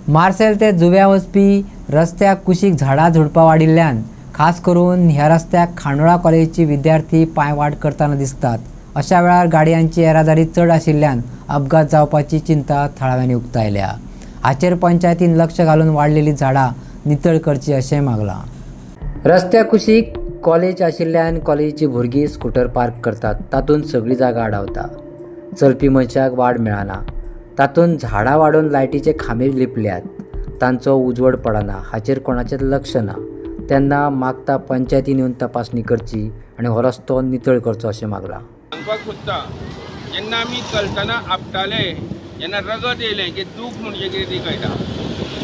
मार्सेल ते जुव्या वचपी रस्त्याक कुशीक झाडां झुडपां वाडिल्ल्यान खास करून ह्या रस्त्याक खांडोळा कॉलेजची विद्यार्थी पांयवाट करताना दिसतात। अशा वेळार गाडयांची येरादारी चड आशिल्ल्यान अपघात जावपाची चिंता थळाव्यांनी उक्तायल्या। हाचेर पंचायतीन लक्ष घालून वाडलेली झाडां नितळ करची अशें मागलां। रस्त्या कुशीक कॉलेज आशिल्ल्यान कॉलेजीची भुरगीं स्कूटर पार्क करतात, तातूंत सगळी जागा आडावता। चलपी मनशाक वाड मेळना, तातूंत झाडां वाडून लायटीचे खांबे लिपल्यात, तांचो उजवड पडना, हाचेर कोणाचें लक्ष ना। तेन्ना मागता पंचायतीन येवन तपासणी करची आनी हो रस्तो नितळ करचो अशें मागलां। सांगपाक सोदता, जेन्ना आमी चलतना आपटाले, जेन्ना रगत येयलें की दूख म्हणजे कितें ती कळटा।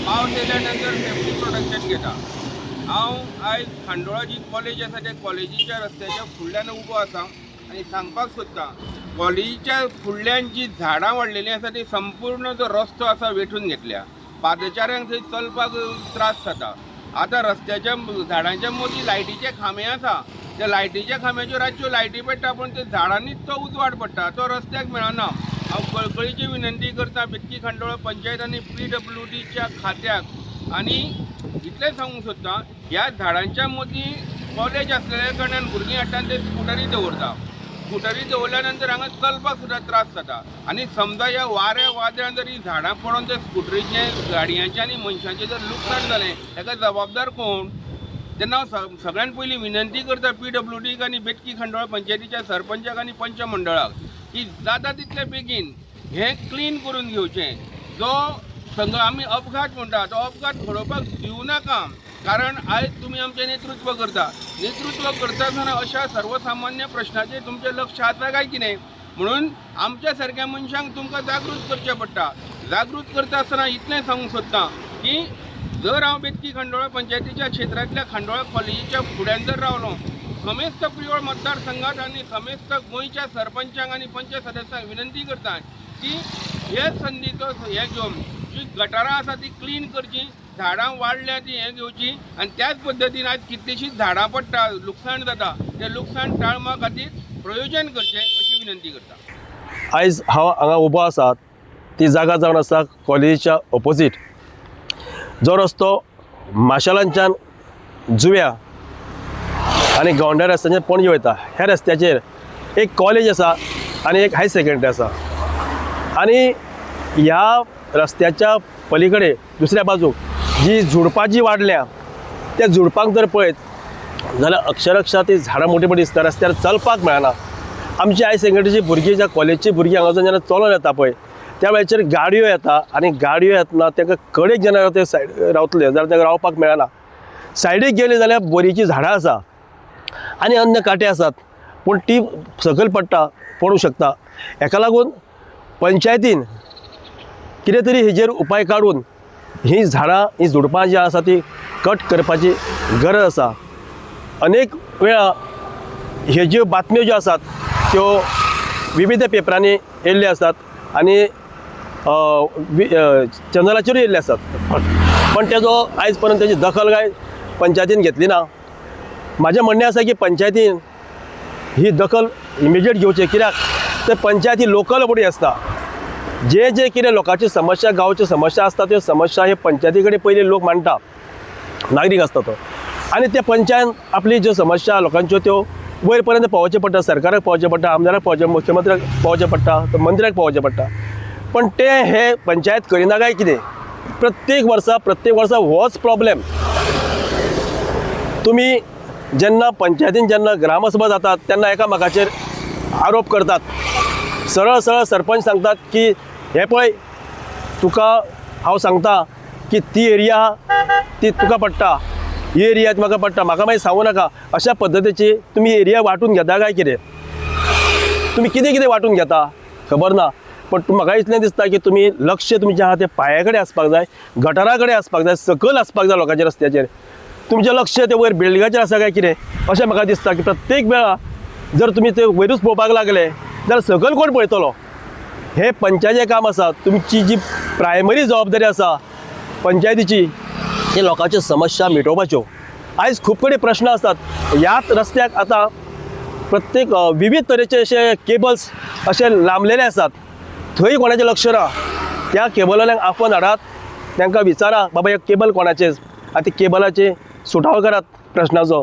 पावस येयल्या नंतर सेफ्टी प्रोटेक्शन घेता। हांव आयज खांडोळा जी कॉलेज आसा त्या कॉलेजीच्या रस्त्याच्या फुडल्यान उबो आसा आनी सांगपाक सोदता, कॉलेजीच्या फुडल्यान जी झाडां वाडलेलीं आसा ती संपूर्ण जो रस्तो आसा वेठून घेतल्या। पादचाऱ्यांक थंय चलपाक त्रास जाता। आतां रस्त्याच्या झाडांच्या मदीं लायटीचे खांबे आसा, त्या लायटीच्या खांब्याच्यो रातच्यो लायटी पेट्टा, पूण ते झाडांनीच तो उजवाड पडटा, तो रस्त्याक मेळना। हांव कळकळीची विनंती करता बेतकी खांडोळा पंचायत आनी PWDच्या खात्याक आनी इतलें सांगूंक सोदता, ह्या झाडांच्या मदीं कॉलेज आसलेल्या कारणान भुरगीं हाडटा ते स्कुटरी दवरता। स्कुटरी दवरल्या नंतर हांगा चलपाक सुद्दां त्रास जाता। आनी समजा ह्या वाऱ्या वादळान जर ही झाडां पडोन त्या स्कुटरीचे गाडयांचें आनी मनशांचें जर लुकसाण जालें, ताका जबाबदार कोण? तेन्ना हांव सगळ्यान पयलीं विनंती करता PWDक आनी बेतकी खांडोळा पंचायतीच्या सरपंचाक आनी पंच मंडळाक की जाता तितले बेगीन हें क्लीन करून घेवचें। जो सगळो आमी अपघात म्हणटा तो अपघात घडोवपाक दिवं नाका, कारण आयज तुमी आमचें नेतृत्व करता। नेतृत्व करता आसतना अशा सर्वसामान्य प्रश्नाचेर तुमचें लक्ष आसा काय कितें? म्हणून आमच्या सारक्या मनशांक तुमकां जागृत करचें पडटा। जागृत करता आसतना इतलें सांगूंक सोदता की जर हांव बेतकी खांडोळा पंचायतीच्या क्षेत्रांतल्या खांडोळा कॉलेजीच्या फुड्यान जर रावलो, समेस्त पिळवळ मतदारसंघात आनी समेस्त गोंयच्या सरपंचांक आनी पंच सदस्यांक विनंती करता की हे संदीचो हे घेवन जी गटारां आसा ती क्लीन करची, झाडां वाडल्या ती हें घेवची, आनी त्याच पद्दतीन आयज कितलीशींच झाडां पडटा, लुकसाण जाता, तें लुकसाण टाळपा खातीर प्रयोजन करचें अशी विनंती करता। आयज हांव हांगा उबो आसा ती जागा जावन आसा कॉलेजीच्या ऑपोजीट। जो रस्तो माशेलांच्यान जुव्या आनी गवंड्या रस्त्याचेर पणजे वयता, ह्या रस्त्याचेर एक कॉलेज आसा आनी एक हाय सेकंडरी आसा। आनी ह्या रस्त्याच्या पलीकडे दुसऱ्या बाजूक जी झुडपां जी वाडल्या, त्या झुडपांक जर पळयत जाल्यार अक्षरशः ती झाडां मोठी मोठी दिसता, रस्त्यार चलपाक मेळना। आमची हाय सेकंडरीची भुरगीं ज्या कॉलेजची भुरगीं हांगासून जेन्ना चलोन येता पळय, त्या वेळाचेर गाडयो येता आनी गाडयो येतना तांकां कडेक जेन्ना ते सायड रावतले जाल्यार तांकां रावपाक मेळना। सायडीक गेली जाल्यार बोरीचीं झाडां आसा आनी अन्य काटे आसात, पूण ती सकयल पडटा, पडूंक शकता। हेका लागून पंचायतीन कितें तरी हेजेर उपाय काडून ही झाडां ही झुडपां जी आसा ती कट करपाची गरज आसा। अनेक वेळा ह्यो ज्यो बातम्यो ज्यो आसात त्यो विविध पेपरांनी येयल्ल्यो आसात आनी चॅनलाचेरूय येयल्ले आसात, पण तेजो आयज पर्यंत तेजी दखल काय पंचायतीन घेतली ना। म्हाजें म्हणणें आसा की पंचायतीन ही दखल इमिजिएट घेवची, कित्याक ते पंचायती लोकल बॉडी आसता। जे जे कितें लोकांची समस्या, गांवची समस्या आसता त्यो समस्या हे पंचायती कडेन पयलीं लोक मांडटा, नागरीक आसता तो, आनी ते पंचायत आपली ज्यो समस्या लोकांच्यो त्यो वयर पर्यंत पावोवचें पडटा, सरकाराक पावोवचें पडटा, आमदाराक पावोवचें, मुख्यमंत्र्याक पावोवचें पडटा, मंत्र्याक पावोवचें पडटा, पण ते हे पंचायत करिना काय कितें? प्रत्येक वर्सा होच प्रॉब्लेम। तुमी जेन्ना पंचायतीन जेन्ना ग्रामसभा जातात तेन्ना एकामेकाचेर आरोप करतात, सरळ सरळ सरपंच सांगतात की हे पळय तुका हांव सांगता की ती एरिया ती तुका पडटा, ही एरिया म्हाका पडटा, म्हाका मागीर सांगू नाका। अशा पद्दतीची तुमी एरिया वांटून घेता काय कितें? तुमी कितें कितें वांटून घेता खबर ना, पण म्हाका इतलें दिसता की तुमी लक्ष तुमचें आहा तें पांया कडेन आसपाक जाय, गटारा कडेन आसपाक जाय, सकयल आसपाक जाय लोकांच्या रस्त्याचेर। तुमचें लक्ष ते वयर बिल्डिंगाचेर आसा काय कितें अशें म्हाका दिसता की प्रत्येक वेळा जर तुमी ते वयरूच पळोवपाक लागले जाल्यार सकयल कोण पळयतलो? हे पंचायतीचें काम आसा। तुमची जी प्रायमरी जबाबदारी आसा पंचायतीची ते लोकांच्यो समस्या मिटोवपाच्यो। आयज खूब कडेन प्रश्न आसतात, ह्याच रस्त्याक आतां प्रत्येक विविध तरेचे अशे केबल्स अशे लांबलेले आसात, थंय कोणाचें लक्ष ना। त्या केबलांक आफोन हाडात तांकां विचारा बाबा हे केबल कोणाचें आतां केबलाचे सुटावो करात प्रश्नाचो